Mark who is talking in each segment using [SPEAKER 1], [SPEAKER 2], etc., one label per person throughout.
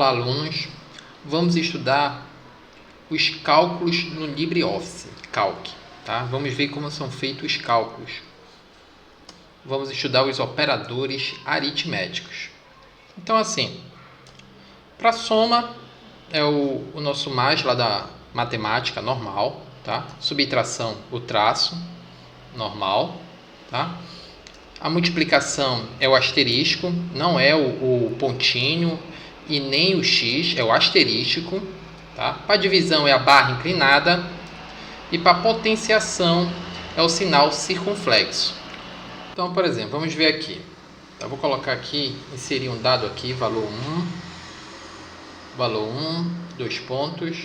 [SPEAKER 1] Olá, alunos! Vamos estudar os cálculos no LibreOffice Calc, tá? Vamos ver como são feitos os cálculos. Vamos estudar os operadores aritméticos. Então, assim, para soma é o nosso mais lá da matemática normal, tá? Subtração, o traço normal, tá? A multiplicação é o asterisco, não é o pontinho e nem o x, é o asterístico. Tá? Para divisão é a barra inclinada e para potenciação é o sinal circunflexo. Então, por exemplo, vamos ver aqui. Eu vou colocar aqui, inserir um dado aqui, valor 1, 2 pontos.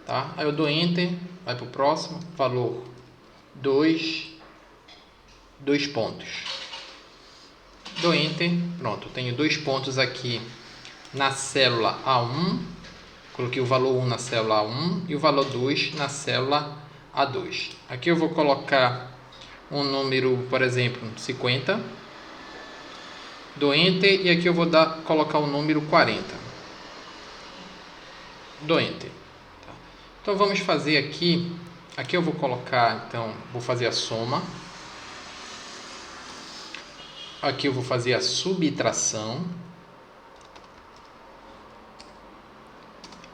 [SPEAKER 1] Tá? Aí eu dou Enter, vai para o próximo, valor 2, 2 pontos. Dou Enter, pronto, tenho 2 pontos aqui na célula A1, coloquei o valor 1 na célula A1 e o valor 2 na célula A2. Aqui eu vou colocar um número, por exemplo, 50, dou Enter e aqui eu vou colocar o número 40. Dou Enter. Então vamos fazer aqui eu vou colocar, então, vou fazer a soma. Aqui eu vou fazer a subtração.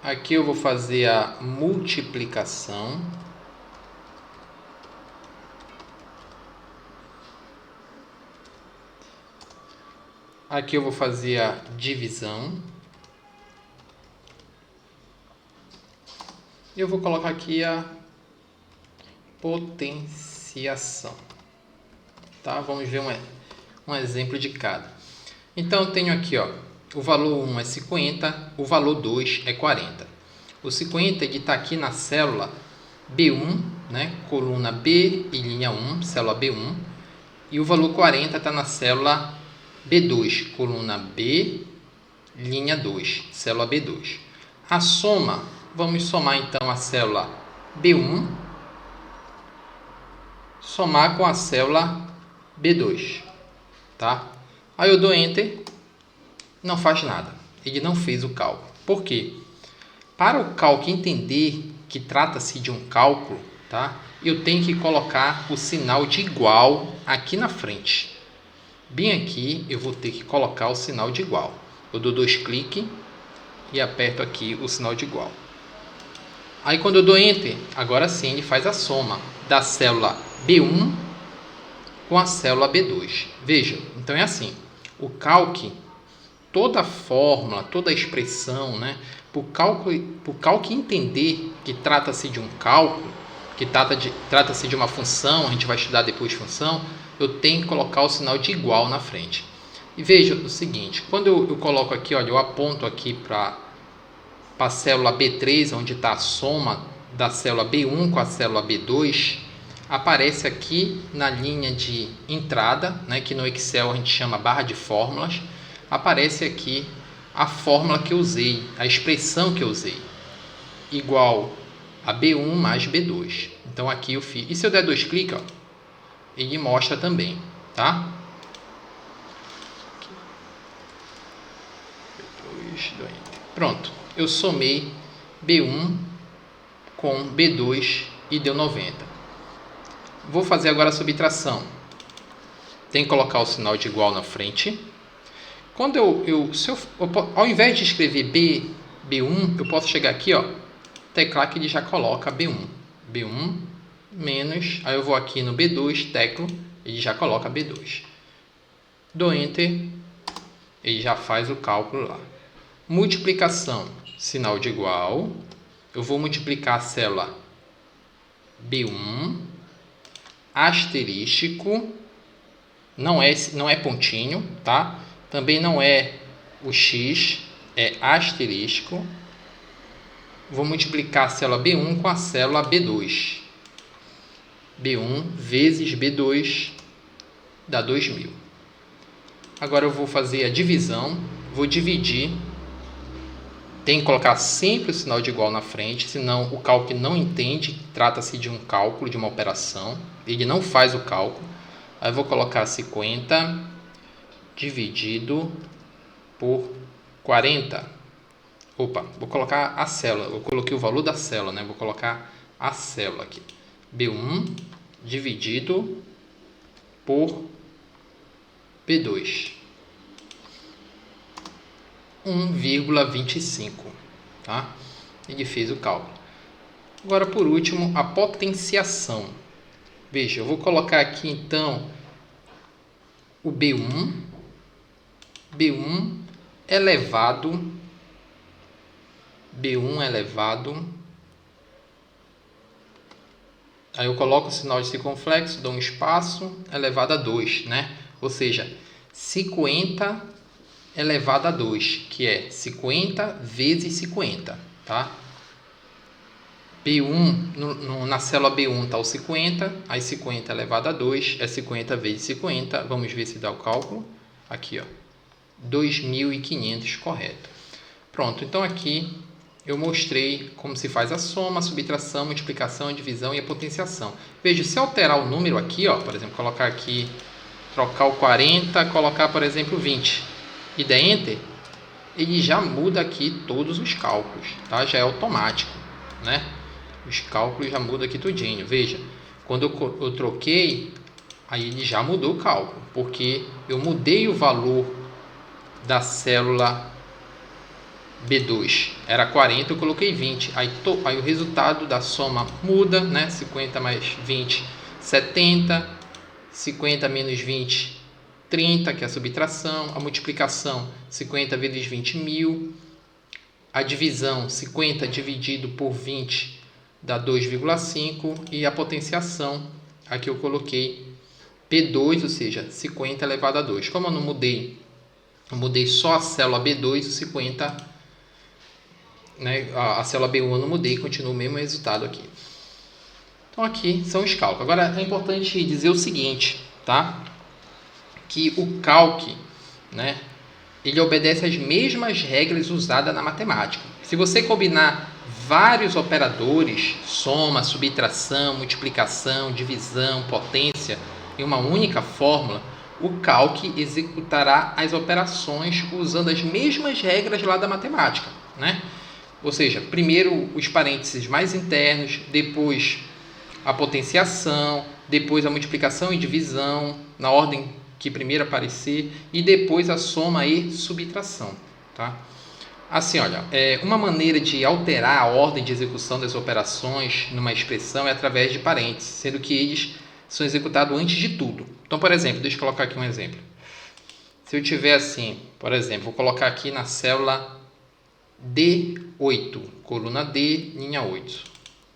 [SPEAKER 1] Aqui eu vou fazer a multiplicação. Aqui eu vou fazer a divisão. E eu vou colocar aqui a potenciação. Tá? Vamos ver um exemplo de cada. Então, eu tenho aqui, ó, o valor 1 é 50, o valor 2 é 40. O 50 está aqui na célula B1, né, coluna B e linha 1, célula B1. E o valor 40 está na célula B2, coluna B, linha 2, célula B2. A soma, vamos somar então a célula B1, somar com a célula B2. Tá? Aí eu dou Enter, não faz nada, ele não fez o cálculo. Por quê? Para o cálculo entender que trata-se de um cálculo, tá? Eu tenho que colocar o sinal de igual aqui na frente. Bem aqui eu vou ter que colocar o sinal de igual. Eu dou 2 cliques e aperto aqui o sinal de igual. Aí quando eu dou Enter, agora sim ele faz a soma da célula B1 com a célula B2. Veja, então é assim, o cálculo, toda a fórmula, toda a expressão, né, para o cálculo entender que trata-se de um cálculo, que trata-se de uma função, a gente vai estudar depois função, eu tenho que colocar o sinal de igual na frente. E veja o seguinte, quando eu coloco aqui, olha, eu aponto aqui para a célula B3, onde está a soma da célula B1 com a célula B2, aparece aqui na linha de entrada, né, que no Excel a gente chama barra de fórmulas, aparece aqui a fórmula que eu usei, a expressão que eu usei, igual a B1 mais B2. Então aqui eu fiz, e se eu der 2 cliques, ó, ele mostra também, tá? Pronto, eu somei B1 com B2 e deu 90. Vou fazer agora a subtração. Tem que colocar o sinal de igual na frente. Quando ao invés de escrever B1, eu posso chegar aqui, ó, teclar que ele já coloca B1. B1 menos, aí eu vou aqui no B2, teclo, ele já coloca B2. Dou Enter, ele já faz o cálculo lá. Multiplicação, sinal de igual. Eu vou multiplicar a célula B1, asterístico, não é pontinho, tá? Também não é o x, é asterístico. Vou multiplicar a célula B1 com a célula B2. B1 vezes B2 dá 2000. Agora eu vou fazer a divisão, vou dividir. Tem que colocar sempre o sinal de igual na frente, senão o cálculo não entende que trata-se de um cálculo, de uma operação. Ele não faz o cálculo. Aí eu vou colocar 50 dividido por 40. Opa, vou colocar a célula. Eu coloquei o valor da célula, né? Vou colocar a célula aqui. B1 dividido por B2. 1,25, tá? Ele fez o cálculo. Agora, por último, a potenciação. Veja, eu vou colocar aqui, então, o B1 elevado aí eu coloco o sinal de circunflexo, dou um espaço, elevado a 2, né? Ou seja, 50 elevado a 2, que é 50 vezes 50, tá? B1, na célula B1 está o 50, aí 50 elevado a 2 é 50 vezes 50, vamos ver se dá o cálculo, aqui ó, 2.500, correto. Pronto, então aqui eu mostrei como se faz a soma, a subtração, a multiplicação, a divisão e a potenciação. Veja, se eu alterar o número aqui, ó, por exemplo, colocar aqui, trocar o 40, colocar, por exemplo, 20 e der Enter, ele já muda aqui todos os cálculos, tá? Já é automático, né? Os cálculos já mudam aqui tudinho. Veja, quando eu troquei, aí ele já mudou o cálculo, porque eu mudei o valor da célula B2, era 40, eu coloquei 20, aí o resultado da soma muda, né? 50 mais 20, 70, 50 menos 20, 30, que é a subtração, a multiplicação, 50 vezes 20, 1000, a divisão, 50 dividido por 20, dá 2,5, e a potenciação, aqui eu coloquei P2, ou seja, 50 elevado a 2. Como eu não mudei, eu mudei só a célula B2, o 50, né, a célula B1 eu não mudei, continua o mesmo resultado aqui. Então aqui são os cálculos. Agora é importante dizer o seguinte, tá? Que o cálculo, né, ele obedece às mesmas regras usadas na matemática. Se você combinar vários operadores, soma, subtração, multiplicação, divisão, potência, em uma única fórmula, o cálculo executará as operações usando as mesmas regras lá da matemática, né? Ou seja, primeiro os parênteses mais internos, depois a potenciação, depois a multiplicação e divisão, na ordem que primeiro aparecer, e depois a soma e subtração, tá? Assim, olha, uma maneira de alterar a ordem de execução das operações numa expressão é através de parênteses, sendo que eles são executados antes de tudo. Então, por exemplo, deixa eu colocar aqui um exemplo. Se eu tiver assim, por exemplo, vou colocar aqui na célula D8, coluna D, linha 8.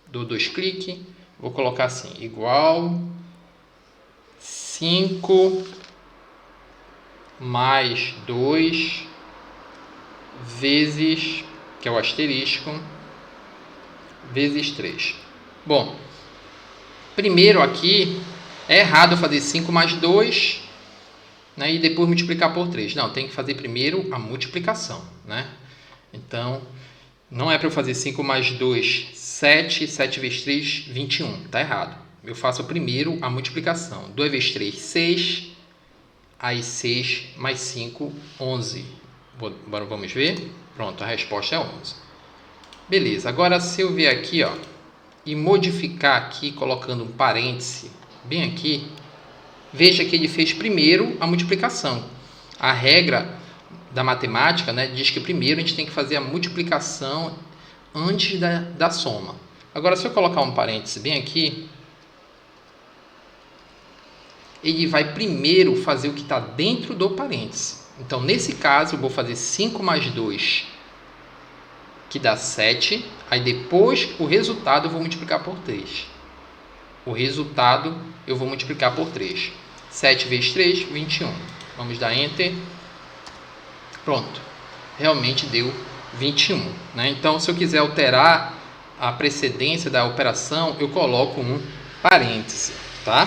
[SPEAKER 1] Dou 2 cliques, vou colocar assim, igual 5 mais 2 vezes, que é o asterisco, vezes 3. Bom, primeiro aqui, é errado fazer 5 mais 2, né, e depois multiplicar por 3. Não, tem que fazer primeiro a multiplicação, né? Então, não é para eu fazer 5 mais 2, 7, 7 vezes 3, 21. Está errado. Eu faço primeiro a multiplicação. 2 vezes 3, 6. Aí 6 mais 5, 11. Agora vamos ver. Pronto, a resposta é 11. Beleza, agora se eu vier aqui, ó, e modificar aqui, colocando um parêntese bem aqui, veja que ele fez primeiro a multiplicação. A regra da matemática, né, diz que primeiro a gente tem que fazer a multiplicação antes da soma. Agora, se eu colocar um parêntese bem aqui, ele vai primeiro fazer o que está dentro do parêntese. Então, nesse caso, eu vou fazer 5 mais 2, que dá 7. Aí, depois, o resultado eu vou multiplicar por 3. O resultado eu vou multiplicar por 3. 7 vezes 3, 21. Vamos dar Enter. Pronto. Realmente deu 21. Né? Então, se eu quiser alterar a precedência da operação, eu coloco um parêntese. Tá?